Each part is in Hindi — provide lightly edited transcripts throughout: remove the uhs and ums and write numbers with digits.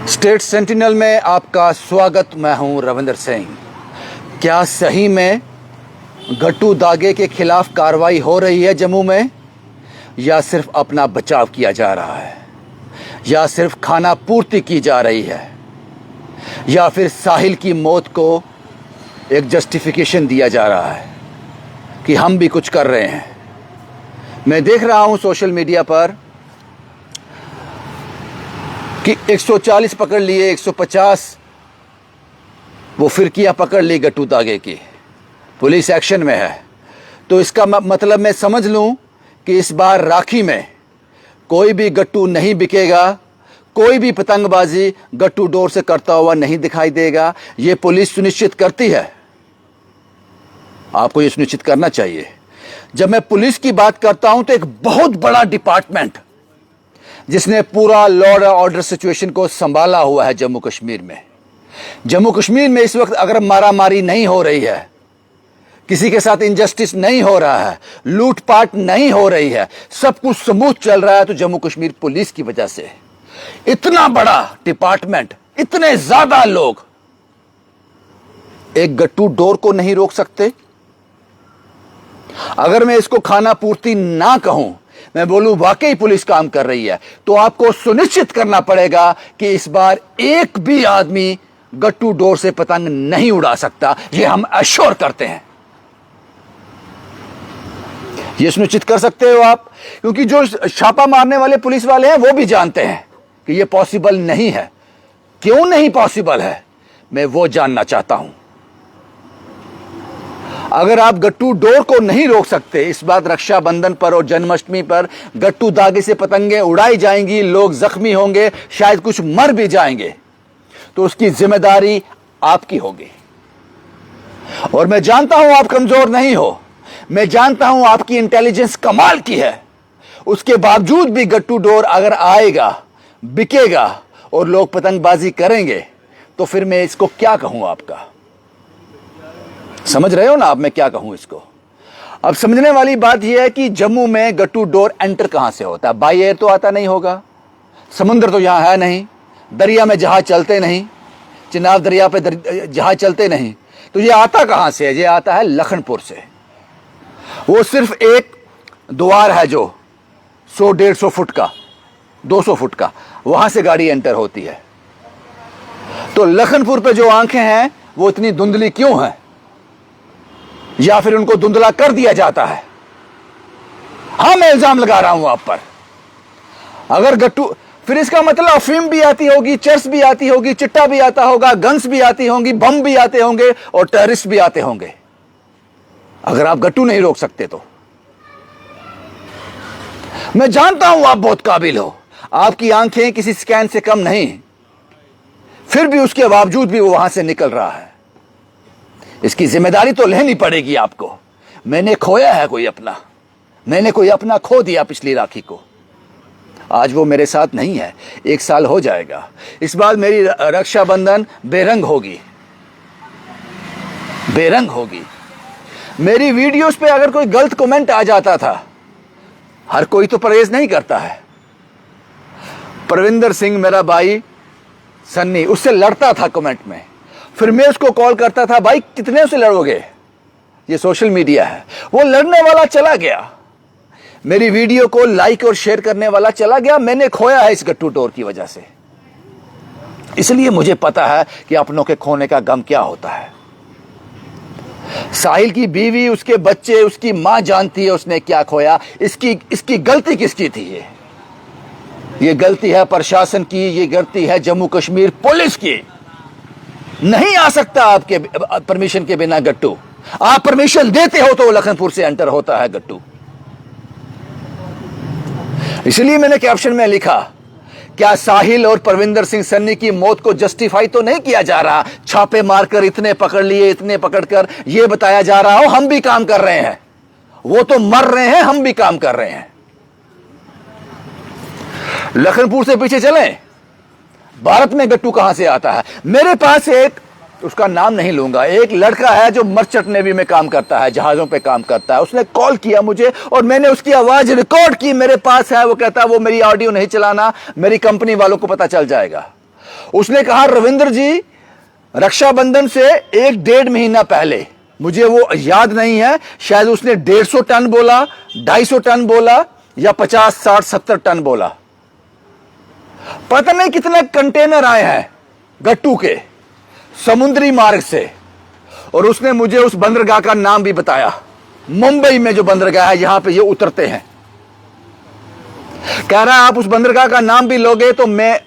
स्टेट सेंटिनल में आपका स्वागत। मैं हूं रविंदर सिंह। क्या सही में गट्टू दागे के खिलाफ कार्रवाई हो रही है जम्मू में, या सिर्फ अपना बचाव किया जा रहा है, या सिर्फ खाना पूर्ति की जा रही है, या फिर साहिल की मौत को एक जस्टिफिकेशन दिया जा रहा है कि हम भी कुछ कर रहे हैं। मैं देख रहा हूं सोशल मीडिया पर कि 140 पकड़ लिए, 150 वो फिरकियां पकड़ ली गट्टू दागे की, पुलिस एक्शन में है। तो इसका मतलब मैं समझ लूं कि इस बार राखी में कोई भी गट्टू नहीं बिकेगा, कोई भी पतंगबाजी गट्टू डोर से करता हुआ नहीं दिखाई देगा। ये पुलिस सुनिश्चित करती है, आपको ये सुनिश्चित करना चाहिए। जब मैं पुलिस की बात करता हूं तो एक बहुत बड़ा डिपार्टमेंट जिसने पूरा लॉ एंड ऑर्डर सिचुएशन को संभाला हुआ है जम्मू कश्मीर में। जम्मू कश्मीर में इस वक्त अगर मारामारी नहीं हो रही है, किसी के साथ इनजस्टिस नहीं हो रहा है, लूटपाट नहीं हो रही है, सब कुछ स्मूथ चल रहा है, तो जम्मू कश्मीर पुलिस की वजह से। इतना बड़ा डिपार्टमेंट, इतने ज्यादा लोग एक गट्टू डोर को नहीं रोक सकते। अगर मैं इसको खाना पूर्ति ना कहूं, मैं बोलूं वाकई पुलिस काम कर रही है, तो आपको सुनिश्चित करना पड़ेगा कि इस बार एक भी आदमी गट्टू डोर से पतंग नहीं उड़ा सकता। यह हम अश्योर करते हैं। यह सुनिश्चित कर सकते हो आप, क्योंकि जो छापा मारने वाले पुलिस वाले हैं वो भी जानते हैं कि यह पॉसिबल नहीं है। क्यों नहीं पॉसिबल है, मैं वो जानना चाहता हूं। अगर आप गट्टू डोर को नहीं रोक सकते, इस बार रक्षाबंधन पर और जन्माष्टमी पर गट्टू दागे से पतंगे उड़ाई जाएंगी, लोग जख्मी होंगे, शायद कुछ मर भी जाएंगे, तो उसकी जिम्मेदारी आपकी होगी। और मैं जानता हूं आप कमजोर नहीं हो, मैं जानता हूं आपकी इंटेलिजेंस कमाल की है। उसके बावजूद भी गट्टू डोर अगर आएगा, बिकेगा और लोग पतंगबाजी करेंगे, तो फिर मैं इसको क्या कहूं आपका। समझ रहे हो ना आप मैं क्या कहूं इसको। अब समझने वाली बात यह है कि जम्मू में गट्टू डोर एंटर कहां से होता है। बाई एयर तो आता नहीं होगा, समुद्र तो यहां है नहीं, दरिया में जहाज चलते नहीं, चिनाब दरिया पे जहाज चलते नहीं, तो यह आता कहां से है। यह आता है लखनपुर से। वो सिर्फ एक द्वार है जो 100-150 फुट का, 200 फुट का, वहां से गाड़ी एंटर होती है। तो लखनपुर पे जो आंखें हैं वो इतनी धुंधली क्यों हैं, या फिर उनको धुंधला कर दिया जाता है। हां, मैं इल्जाम लगा रहा हूं आप पर। अगर गट्टू, फिर इसका मतलब अफीम भी आती होगी, चर्स भी आती होगी, चिट्टा भी आता होगा, गन्स भी आती होंगी, बम भी आते होंगे और टेररिस्ट भी आते होंगे। अगर आप गट्टू नहीं रोक सकते तो मैं जानता हूं आप बहुत काबिल हो, आपकी आंखें किसी स्कैन से कम नहीं, फिर भी उसके बावजूद भी वो वहां से निकल रहा है। इसकी जिम्मेदारी तो लेनी पड़ेगी आपको। मैंने खोया है कोई अपना, मैंने कोई अपना खो दिया पिछली राखी को। आज वो मेरे साथ नहीं है, 1 साल हो जाएगा। इस बार मेरी रक्षाबंधन बेरंग होगी, बेरंग होगी। मेरी वीडियोस पे अगर कोई गलत कमेंट आ जाता था, हर कोई तो परहेज नहीं करता है। परविंदर सिंह मेरा भाई सन्नी उससे लड़ता था कमेंट में, फिर मैं उसको कॉल करता था, भाई कितने से लड़ोगे, ये सोशल मीडिया है। वो लड़ने वाला चला गया, मेरी वीडियो को लाइक और शेयर करने वाला चला गया। मैंने खोया है इस गट्टू डोर की वजह से। इसलिए मुझे पता है कि अपनों के खोने का गम क्या होता है। साहिल की बीवी, उसके बच्चे, उसकी मां जानती है उसने क्या खोया। इसकी गलती किसकी थी। ये गलती है प्रशासन की, ये गलती है जम्मू कश्मीर पुलिस की। नहीं आ सकता आपके परमिशन के बिना गट्टू। आप परमिशन देते हो तो लखनपुर से एंटर होता है गट्टू। इसलिए मैंने कैप्शन में लिखा, क्या साहिल और परविंदर सिंह सन्नी की मौत को जस्टिफाई तो नहीं किया जा रहा। छापे मारकर इतने पकड़ लिए, इतने पकड़कर यह बताया जा रहा हो हम भी काम कर रहे हैं। वो तो मर रहे हैं, हम भी काम कर रहे हैं। लखनपुर से पीछे चलें, भारत में गट्टू कहां से आता है। मेरे पास एक, उसका नाम नहीं लूंगा, एक लड़का है जो मर्चेंट नेवी में काम करता है, जहाजों पे काम करता है। उसने कॉल किया मुझे और मैंने उसकी आवाज रिकॉर्ड की, मेरे पास है। वो कहता है वो मेरी ऑडियो नहीं चलाना, मेरी कंपनी वालों को पता चल जाएगा। उसने कहा रविंद्र जी रक्षाबंधन से 1-1.5 महीना पहले, मुझे वो याद नहीं है, शायद उसने 150 टन बोला, 250 टन बोला या 50, 60, 70 टन बोला, पता नहीं कितने कंटेनर आए हैं गट्टू के समुद्री मार्ग से। और उसने मुझे उस बंदरगाह का नाम भी बताया, मुंबई में जो बंदरगाह है यहां पे ये उतरते हैं। कह रहा है आप उस बंदरगाह का नाम भी लोगे तो मैं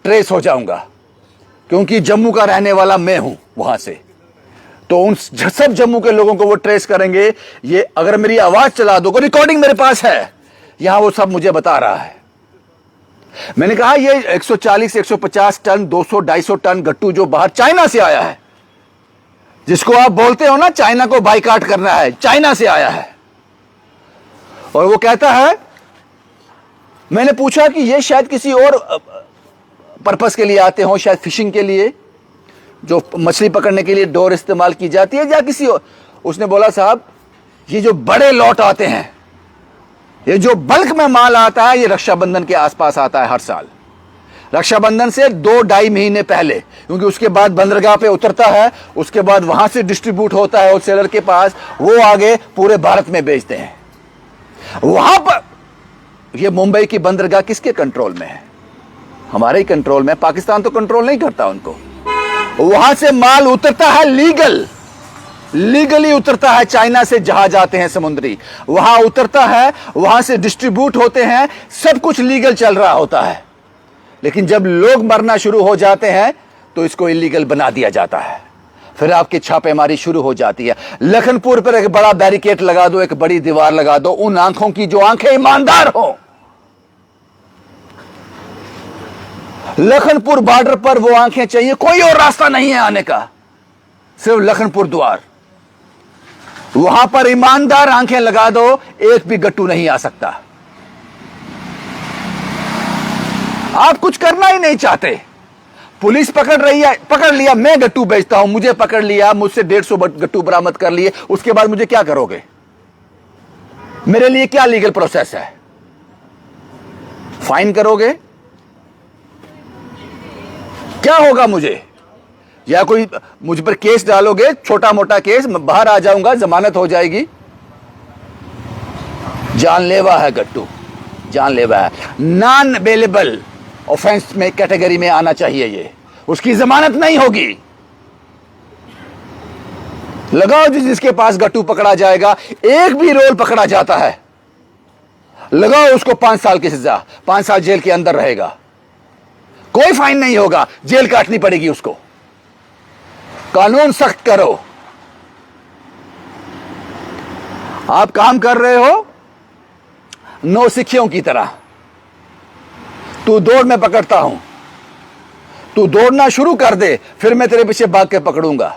ट्रेस हो जाऊंगा, क्योंकि जम्मू का रहने वाला मैं हूं वहां से, तो उन सब जम्मू के लोगों को वो ट्रेस करेंगे। ये अगर मेरी आवाज चला दो, रिकॉर्डिंग मेरे पास है, यहां वो सब मुझे बता रहा है। मैंने कहा ये 140 150 टन 200 250 टन गट्टू जो बाहर चाइना से आया है, जिसको आप बोलते हो ना चाइना को बाइकाट करना है, चाइना से आया है। और वो कहता है, मैंने पूछा कि ये शायद किसी और पर्पस के लिए आते हो, शायद फिशिंग के लिए, जो मछली पकड़ने के लिए डोर इस्तेमाल की जाती है, या किसी और। उसने बोला साहब ये जो बड़े लॉट आते हैं, ये जो बल्क में माल आता है, ये रक्षाबंधन के आसपास आता है हर साल, रक्षाबंधन से 2-2.5 महीने पहले, क्योंकि उसके बाद बंदरगाह पे उतरता है, उसके बाद वहां से डिस्ट्रीब्यूट होता है होलसेलर के पास, वो आगे पूरे भारत में बेचते हैं। वहां पर ये मुंबई की बंदरगाह किसके कंट्रोल में है? हमारे ही कंट्रोल में। पाकिस्तान तो कंट्रोल नहीं करता उनको। वहां से माल उतरता है लीगली उतरता है, चाइना से जहाज आते हैं समुद्री, वहां उतरता है, वहां से डिस्ट्रीब्यूट होते हैं, सब कुछ लीगल चल रहा होता है। लेकिन जब लोग मरना शुरू हो जाते हैं तो इसको इलीगल बना दिया जाता है, फिर आपकी छापेमारी शुरू हो जाती है। लखनपुर पर एक बड़ा बैरिकेड लगा दो, एक बड़ी दीवार लगा दो, उन आंखों की जो आंखें ईमानदार हो। लखनपुर बॉर्डर पर वो आंखें चाहिए, कोई और रास्ता नहीं है आने का, सिर्फ लखनपुर द्वार। वहां पर ईमानदार आंखें लगा दो, एक भी गट्टू नहीं आ सकता। आप कुछ करना ही नहीं चाहते, पुलिस पकड़ रही है, पकड़ लिया, मैं गट्टू बेचता हूं, मुझे पकड़ लिया, मुझसे 150 गट्टू बरामद कर लिए, उसके बाद मुझे क्या करोगे? मेरे लिए क्या लीगल प्रोसेस है? फाइन करोगे? क्या होगा मुझे? या कोई मुझ पर केस डालोगे, छोटा मोटा केस, मैं बाहर आ जाऊंगा, जमानत हो जाएगी। जानलेवा है गट्टू, जानलेवा है, नॉन बेलेबल ऑफेंस में कैटेगरी में आना चाहिए ये, उसकी जमानत नहीं होगी। लगाओ जिसके पास गट्टू पकड़ा जाएगा, एक भी रोल पकड़ा जाता है, लगाओ उसको 5 साल की सजा, 5 साल जेल के अंदर रहेगा, कोई फाइन नहीं होगा, जेल काटनी पड़ेगी उसको। कानून सख्त करो। आप काम कर रहे हो नौसिखियों की तरह, तू दौड़ मैं पकड़ता हूं, तू दौड़ना शुरू कर दे, फिर मैं तेरे पीछे भाग के पकड़ूंगा।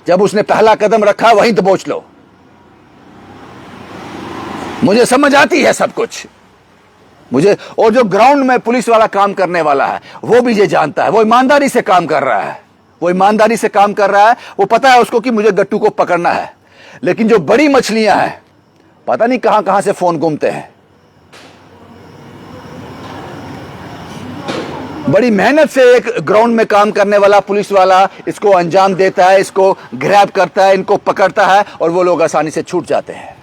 जब उसने पहला कदम रखा वहीं दबोच लो। मुझे समझ आती है सब कुछ, मुझे। और जो ग्राउंड में पुलिस वाला काम करने वाला है वो भी ये जानता है, वो ईमानदारी से काम कर रहा है, वो ईमानदारी से काम कर रहा है, वो पता है उसको कि मुझे गट्टू को पकड़ना है। लेकिन जो बड़ी मछलियां हैं, पता नहीं कहां कहां से फोन घूमते हैं, बड़ी मेहनत से एक ग्राउंड में काम करने वाला पुलिस वाला इसको अंजाम देता है, इसको ग्रैब करता है, इनको पकड़ता है, और वो लोग आसानी से छूट जाते हैं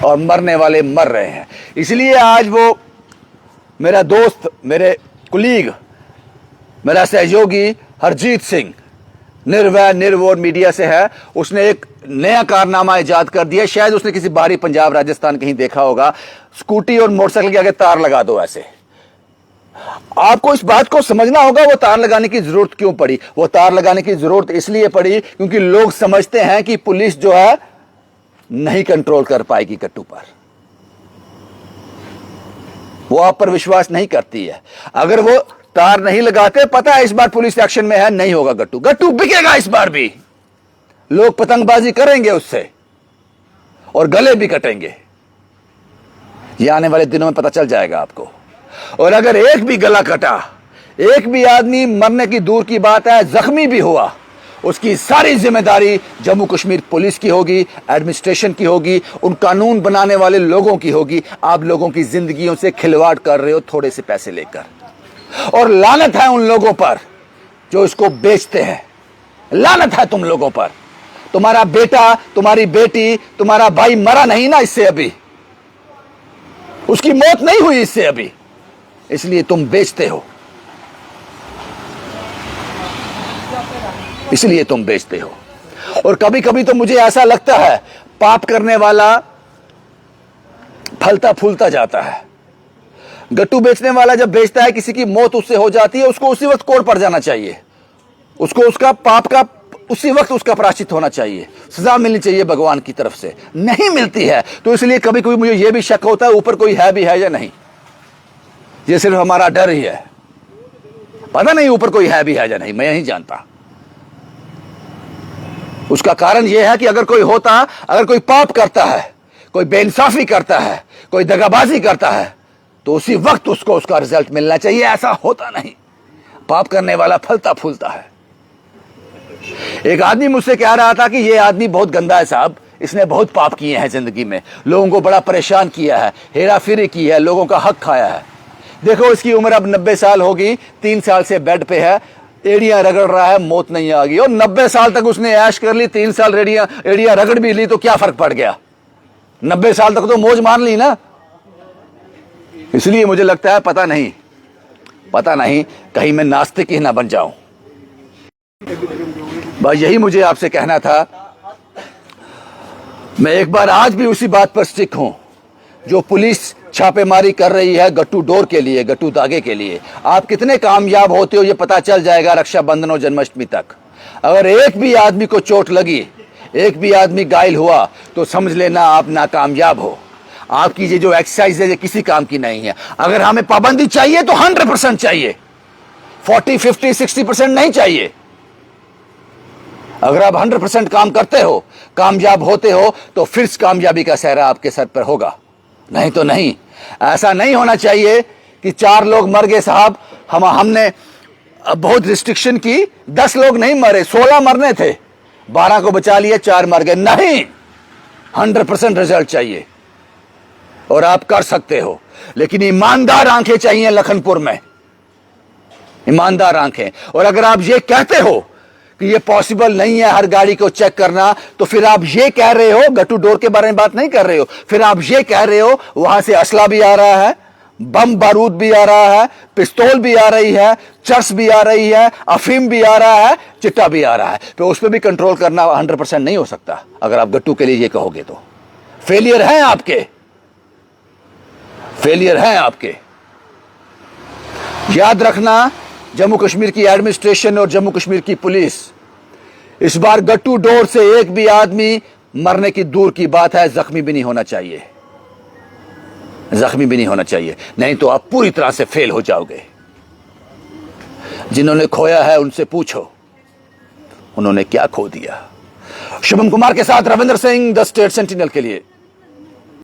और मरने वाले मर रहे हैं। इसलिए आज वो मेरा दोस्त, मेरे कुलीग, मेरा सहयोगी हरजीत सिंह, निर्भय निर्वोर मीडिया से है, उसने एक नया कारनामा इजाद कर दिया। शायद उसने किसी बाहरी पंजाब राजस्थान कहीं देखा होगा, स्कूटी और मोटरसाइकिल के आगे तार लगा दो ऐसे। आपको इस बात को समझना होगा वो तार लगाने की जरूरत क्यों पड़ी। वो तार लगाने की जरूरत इसलिए पड़ी क्योंकि लोग समझते हैं कि पुलिस जो है नहीं कंट्रोल कर पाएगी गट्टू पर, वो आप पर विश्वास नहीं करती है। अगर वो तार नहीं लगाते, पता है इस बार पुलिस एक्शन में है, नहीं होगा गट्टू, गट्टू बिकेगा इस बार भी, लोग पतंगबाजी करेंगे उससे और गले भी कटेंगे। ये आने वाले दिनों में पता चल जाएगा आपको। और अगर एक भी गला कटा, एक भी आदमी मरने की दूर की बात है जख्मी भी हुआ, उसकी सारी जिम्मेदारी जम्मू कश्मीर पुलिस की होगी, एडमिनिस्ट्रेशन की होगी, उन कानून बनाने वाले लोगों की होगी। आप लोगों की जिंदगियों से खिलवाड़ कर रहे हो थोड़े से पैसे लेकर। और लानत है उन लोगों पर जो इसको बेचते हैं। लानत है तुम लोगों पर। तुम्हारा बेटा, तुम्हारी बेटी, तुम्हारा भाई मरा नहीं ना इससे अभी, उसकी मौत नहीं हुई इससे अभी, इसलिए तुम बेचते हो, इसलिए तुम बेचते हो। और कभी कभी तो मुझे ऐसा लगता है पाप करने वाला फलता फूलता जाता है। गट्टू बेचने वाला जब बेचता है, किसी की मौत उससे हो जाती है, उसको उसी वक्त कोर्ट पर जाना चाहिए, उसको उसका पाप का उसी वक्त उसका प्रायश्चित होना चाहिए, सजा मिलनी चाहिए भगवान की तरफ से। नहीं मिलती है, तो इसलिए कभी कभी मुझे यह भी शक होता है ऊपर कोई है भी है या नहीं। ये सिर्फ हमारा डर ही है, पता नहीं ऊपर कोई है भी है या नहीं, मैं नहीं जानता। उसका कारण यह है कि अगर कोई होता, अगर कोई पाप करता है, कोई बेइंसाफी करता है, कोई दगाबाजी करता है, तो उसी वक्त उसको उसका रिजल्ट मिलना चाहिए। ऐसा होता नहीं, पाप करने वाला फलता फूलता है। एक आदमी मुझसे कह रहा था कि ये आदमी बहुत गंदा है साहब, इसने बहुत पाप किए हैं जिंदगी में, लोगों को बड़ा परेशान किया है, हेरा फेरी की है, लोगों का हक खाया है। देखो इसकी उम्र अब 90 साल होगी, 3 साल से बेड पे है, एड़ियां रगड़ रहा है, मौत नहीं आ गई। और 90 साल तक उसने ऐश कर ली, 3 साल एड़ियां रगड़ भी ली, तो क्या फर्क पड़ गया? 90 साल तक तो मौज मान ली ना। इसलिए मुझे लगता है पता नहीं कहीं मैं नास्तिक ही ना बन जाऊं। बस यही मुझे आपसे कहना था। मैं एक बार आज भी उसी बात पर स्टिक हूं, जो पुलिस छापेमारी कर रही है गट्टू डोर के लिए, गट्टू धागे के लिए। आप कितने कामयाब होते हो ये पता चल जाएगा रक्षाबंधन और जन्माष्टमी तक। अगर एक भी आदमी को चोट लगी, एक भी आदमी घायल हुआ, तो समझ लेना आप नाकामयाब हो। आपकी ये जो एक्सरसाइज है ये किसी काम की नहीं है। अगर हमें पाबंदी चाहिए तो 100% चाहिए, 40, 50, 60% नहीं चाहिए। अगर आप 100% काम करते हो, कामयाब होते हो, तो फिर कामयाबी का सहरा आपके सर पर होगा, नहीं तो नहीं। ऐसा नहीं होना चाहिए कि 4 लोग मर गए साहब, हमने बहुत रिस्ट्रिक्शन की, 10 लोग नहीं मरे, 16 मरने थे, 12 को बचा लिया, 4 मर गए। नहीं, 100% रिजल्ट चाहिए और आप कर सकते हो, लेकिन ईमानदार आंखें चाहिए लखनपुर में, ईमानदार आंखें। और अगर आप ये कहते हो कि ये पॉसिबल नहीं है हर गाड़ी को चेक करना, तो फिर आप ये कह रहे हो, गट्टू डोर के बारे में बात नहीं कर रहे हो, फिर आप ये कह रहे हो वहां से असला भी आ रहा है, बम बारूद भी आ रहा है, पिस्तौल भी आ रही है, चर्स भी आ रही है, अफीम भी आ रहा है, चिट्टा भी आ रहा है, तो उस पर भी कंट्रोल करना 100% नहीं हो सकता। अगर आप गट्टू के लिए ये कहोगे तो फेलियर हैं आपके, फेलियर हैं आपके। याद रखना, जम्मू कश्मीर की एडमिनिस्ट्रेशन और जम्मू कश्मीर की पुलिस, इस बार गट्टू डोर से एक भी आदमी मरने की दूर की बात है, जख्मी भी नहीं होना चाहिए, जख्मी भी नहीं होना चाहिए, नहीं तो आप पूरी तरह से फेल हो जाओगे। जिन्होंने खोया है उनसे पूछो उन्होंने क्या खो दिया। शुभम कुमार के साथ Ravindra Singh, the state sentinel के लिए।